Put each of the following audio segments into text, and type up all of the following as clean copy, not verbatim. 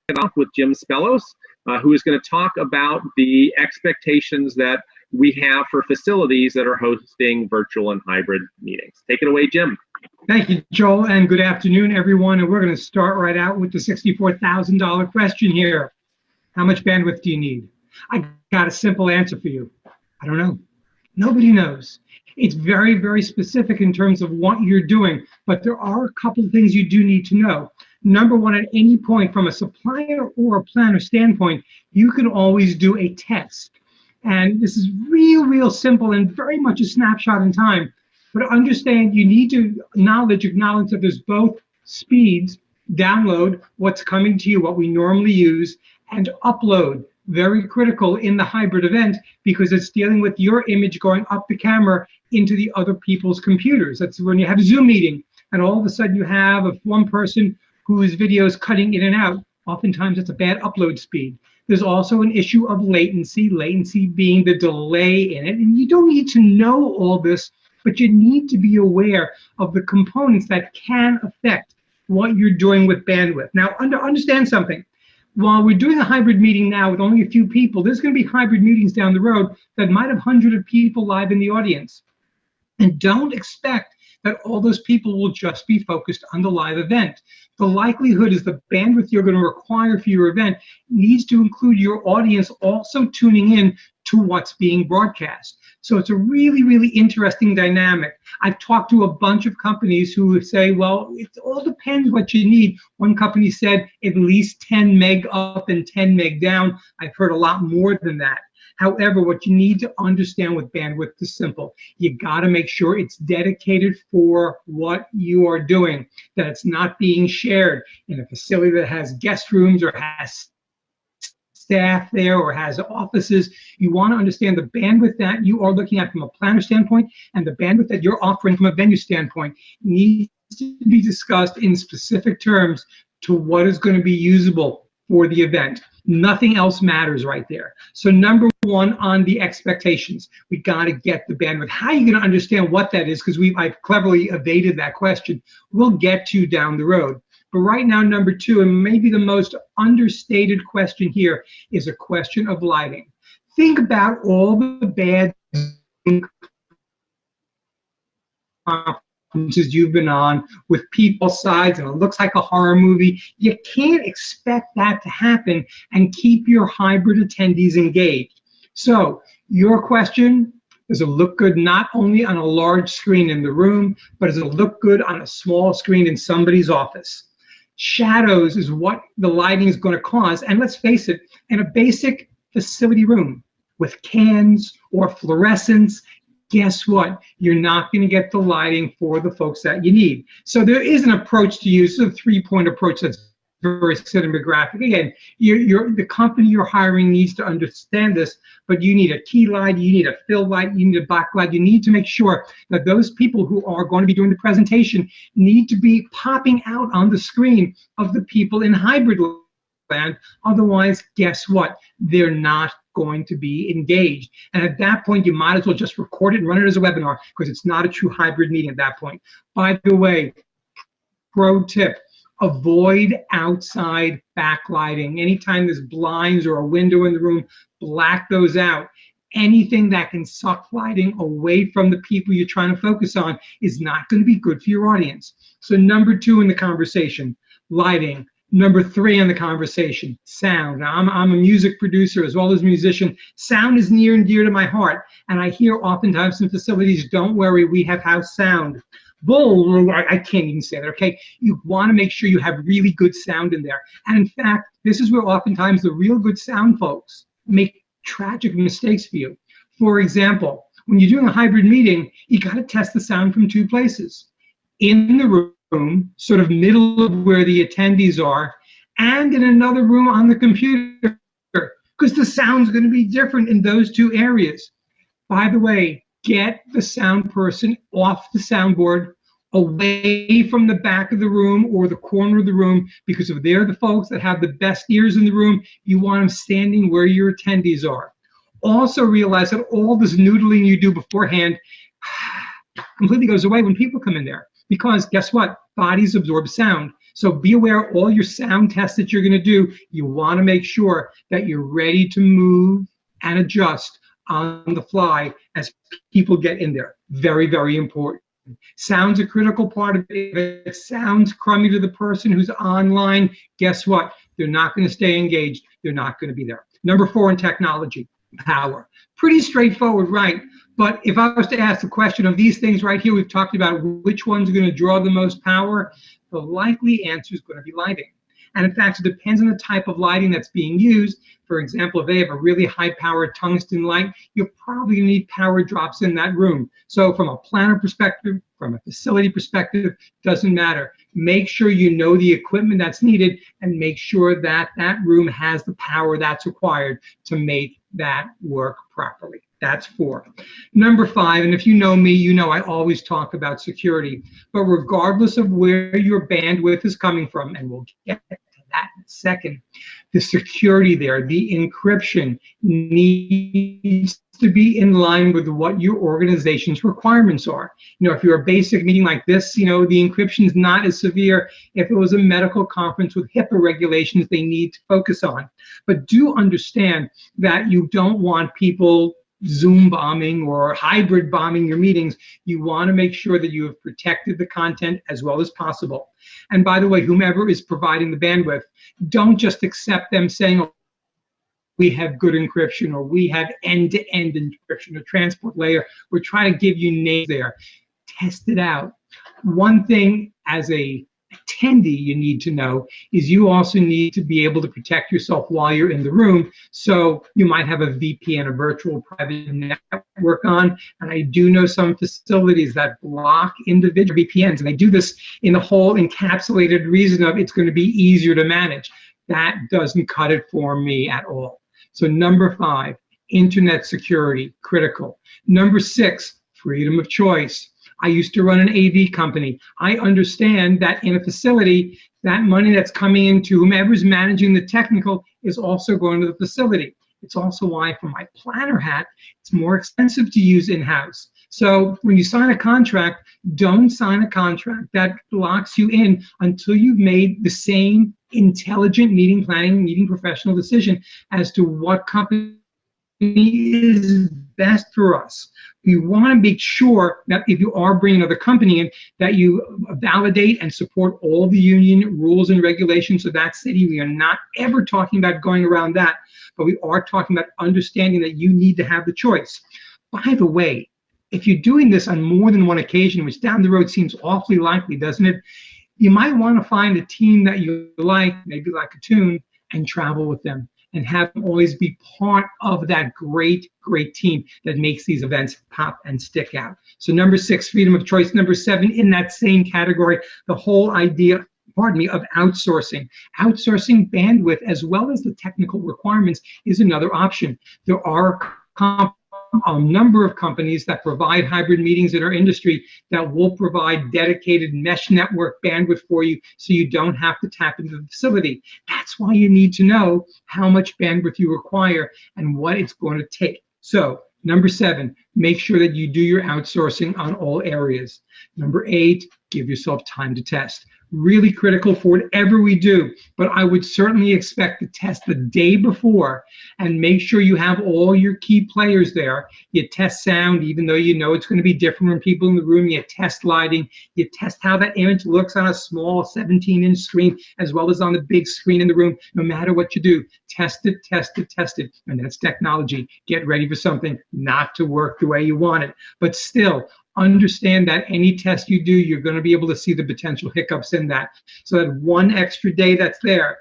it off with Jim Spellos, who is going to talk about the expectations that we have for facilities that are hosting virtual and hybrid meetings. Take it away, Jim. Thank you, Joel, and good afternoon, everyone. And we're going to start right out with the $64,000 question here. How much bandwidth do you need? I got a simple answer for you. I don't know. Nobody knows. It's very, very specific in terms of what you're doing, but there are a couple of things you do need to know. Number one, at any point from a supplier or a planner standpoint, you can always do a test. And this is real simple and very much a snapshot in time. But understand you need to acknowledge that there's both speeds, download, what's coming to you, what we normally use, and upload. Very critical in the hybrid event because it's dealing with your image going up the camera into the other people's computers. That's when you have a Zoom meeting and all of a sudden you have one person whose video is cutting in and out. Oftentimes it's a bad upload speed. There's also an issue of latency being the delay in it. And you don't need to know all this, but you need to be aware of the components that can affect what you're doing with bandwidth. Now, understand something. While we're doing a hybrid meeting now with only a few people, there's going to be hybrid meetings down the road that might have hundreds of people live in the audience. And don't expect that all those people will just be focused on the live event. The likelihood is the bandwidth you're going to require for your event needs to include your audience also tuning in to what's being broadcast. So it's a really interesting dynamic. I've talked to a bunch of companies who say, well, it all depends what you need. One company said at least 10 meg up and 10 meg down. I've heard a lot more than that. However, what you need to understand with bandwidth is simple. You got to make sure it's dedicated for what you are doing, that it's not being shared in a facility that has guest rooms or has staff there or has offices. You want to understand the bandwidth that you are looking at from a planner standpoint and the bandwidth that you're offering from a venue standpoint needs to be discussed in specific terms to what is going to be usable for the event. Nothing else matters right there. So number one on the expectations, we got to get the bandwidth. How are you going to understand what that is? Because I've cleverly evaded that question. We'll get to down the road. But right now, number two, and maybe the most understated question here, is a question of lighting. Think about all the bad conferences you've been on with people sides and it looks like a horror movie. You can't expect that to happen and keep your hybrid attendees engaged. So your question, does it look good not only on a large screen in the room, but does it look good on a small screen in somebody's office? Shadows is what the lighting is going to cause. And let's face it, in a basic facility room with cans or fluorescents, guess what? You're not going to get the lighting for the folks that you need. So there is an approach to use, a three-point approach that's very cinematographic. Again, the company you're hiring needs to understand this, but you need a key light, you need a fill light, you need a backlight. You need to make sure that those people who are going to be doing the presentation need to be popping out on the screen of the people in hybrid land. Otherwise, guess what? They're not going to be engaged. And at that point, you might as well just record it and run it as a webinar because it's not a true hybrid meeting at that point. By the way, pro tip, avoid outside backlighting. Anytime there's blinds or a window in the room, black those out. Anything that can suck lighting away from the people you're trying to focus on is not going to be good for your audience. So number two in the conversation, lighting. Number three in the conversation, sound. Now, I'm a music producer as well as musician. Sound is near and dear to my heart. And I hear oftentimes in facilities, don't worry, we have house sound. Bull, I can't even say that, okay? You want to make sure you have really good sound in there. And in fact, this is where oftentimes the real good sound folks make tragic mistakes for you. For example, when you're doing a hybrid meeting, you got to test the sound from two places. In the room, sort of middle of where the attendees are, and in another room on the computer, because the sound's going to be different in those two areas. By the way, get the sound person off the soundboard, away from the back of the room or the corner of the room, because if they're the folks that have the best ears in the room, you want them standing where your attendees are. Also realize that all this noodling you do beforehand completely goes away when people come in there, because guess what? Bodies absorb sound. So be aware of all your sound tests that you're going to do. You want to make sure that you're ready to move and adjust on the fly as people get in there. Very, very important. Sound's a critical part of it. If it sounds crummy to the person who's online, guess what? They're not going to stay engaged. They're not going to be there. Number 4 in technology, power. Pretty straightforward, right? But if I was to ask the question of these things right here, we've talked about which one's going to draw the most power, the likely answer is going to be lighting. And in fact, it depends on the type of lighting that's being used. For example, if they have a really high-powered tungsten light, you're probably going to need power drops in that room. So from a planner perspective, from a facility perspective, doesn't matter. Make sure you know the equipment that's needed and make sure that that room has the power that's required to make that work properly. That's 4. Number 5, and if you know me, you know I always talk about security. But regardless of where your bandwidth is coming from, and we'll get to that in a second, the security there, the encryption needs to be in line with what your organization's requirements are. You know, if you're a basic meeting like this, you know, the encryption is not as severe. If it was a medical conference with HIPAA regulations they need to focus on. But do understand that you don't want people Zoom bombing or hybrid bombing your meetings. You want to make sure that you have protected the content as well as possible. And by the way, whomever is providing the bandwidth, don't just accept them saying, oh, we have good encryption, or we have end-to-end encryption, or transport layer. We're trying to give you names there. Test it out. One thing as a attendee you need to know is you also need to be able to protect yourself while you're in the room. So you might have a VPN, a virtual private network on, and I do know some facilities that block individual VPNs, and they do this in the whole encapsulated reason of it's going to be easier to manage. That doesn't cut it for me at all. So number 5, internet security, critical. Number 6, freedom of choice. I used to run an AV company. I understand that in a facility, that money that's coming into whomever's managing the technical is also going to the facility. It's also why, from my planner hat, it's more expensive to use in-house. So when you sign a contract, don't sign a contract that locks you in until you've made the same intelligent meeting planning, meeting professional decision as to what company is best for us. You want to make sure that if you are bringing another company in, that you validate and support all the union rules and regulations of that city. We are not ever talking about going around that, but we are talking about understanding that you need to have the choice. By the way, if you're doing this on more than one occasion, which down the road seems awfully likely, doesn't it? You might want to find a team that you like, maybe like a tune, and travel with them, and have them always be part of that great team that makes these events pop and stick out. So number 6, freedom of choice. Number 7, in that same category, the whole idea, of outsourcing. Outsourcing bandwidth as well as the technical requirements is another option. There are a number of companies that provide hybrid meetings in our industry that will provide dedicated mesh network bandwidth for you so you don't have to tap into the facility. That's why you need to know how much bandwidth you require and what it's going to take. So number 7, make sure that you do your outsourcing on all areas. Number 8, give yourself time to test. Really critical for whatever we do, but I would certainly expect to test the day before and make sure you have all your key players there. You test sound, even though you know it's going to be different from people in the room. You test lighting. You test how that image looks on a small 17-inch screen as well as on the big screen in the room. No matter what you do, test it, test it, test it. And that's technology. Get ready for something not to work the way you want it, but still, understand that any test you do, you're going to be able to see the potential hiccups in that. So that one extra day that's there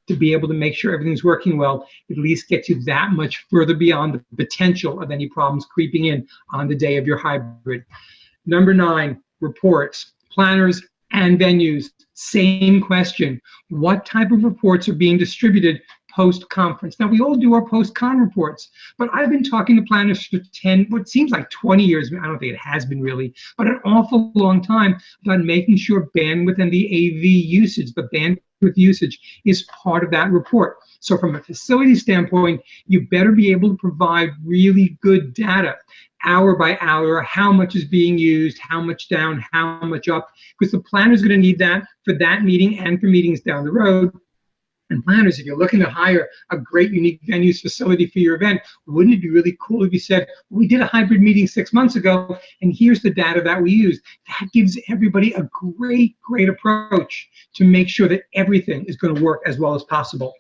to be able to make sure everything's working well, at least gets you that much further beyond the potential of any problems creeping in on the day of your hybrid. Number 9, reports, planners, and venues. Same question. What type of reports are being distributed post-conference? Now, we all do our post-con reports, but I've been talking to planners for what seems like 20 years. I don't think it has been really, but an awful long time about making sure bandwidth and the AV usage, the bandwidth usage, is part of that report. So from a facility standpoint, you better be able to provide really good data. hour by hour, how much is being used, how much down, how much up, because the planner is going to need that for that meeting and for meetings down the road. And planners, if you're looking to hire a great unique venues facility for your event, wouldn't it be really cool if you said, we did a hybrid meeting 6 months ago, and here's the data that we used. That gives everybody a great approach to make sure that everything is going to work as well as possible.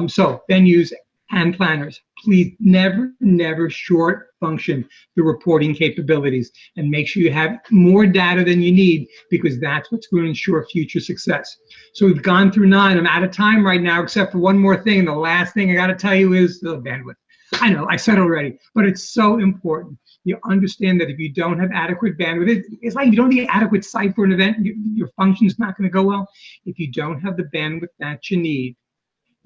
So venues and planners, please never short function the reporting capabilities, and make sure you have more data than you need, because that's what's going to ensure future success. So we've gone through 9. I'm out of time right now, except for one more thing. And the last thing I got to tell you is the bandwidth. I know I said it already, but it's so important. You understand that if you don't have adequate bandwidth, it's like you don't need adequate site for an event, your function's not going to go well. If you don't have the bandwidth that you need,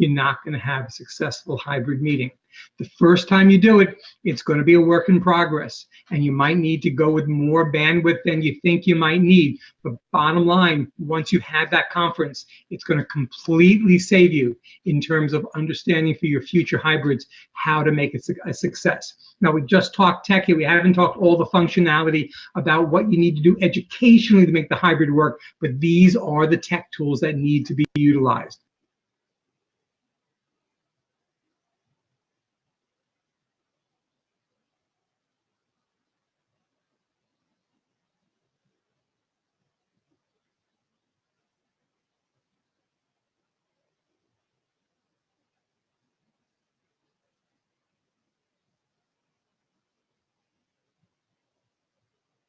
you're not going to have a successful hybrid meeting. The first time you do it, it's going to be a work in progress, and you might need to go with more bandwidth than you think you might need. But bottom line, once you have that conference, it's going to completely save you in terms of understanding for your future hybrids how to make it a success. Now, we just talked tech here. We haven't talked all the functionality about what you need to do educationally to make the hybrid work, but these are the tech tools that need to be utilized.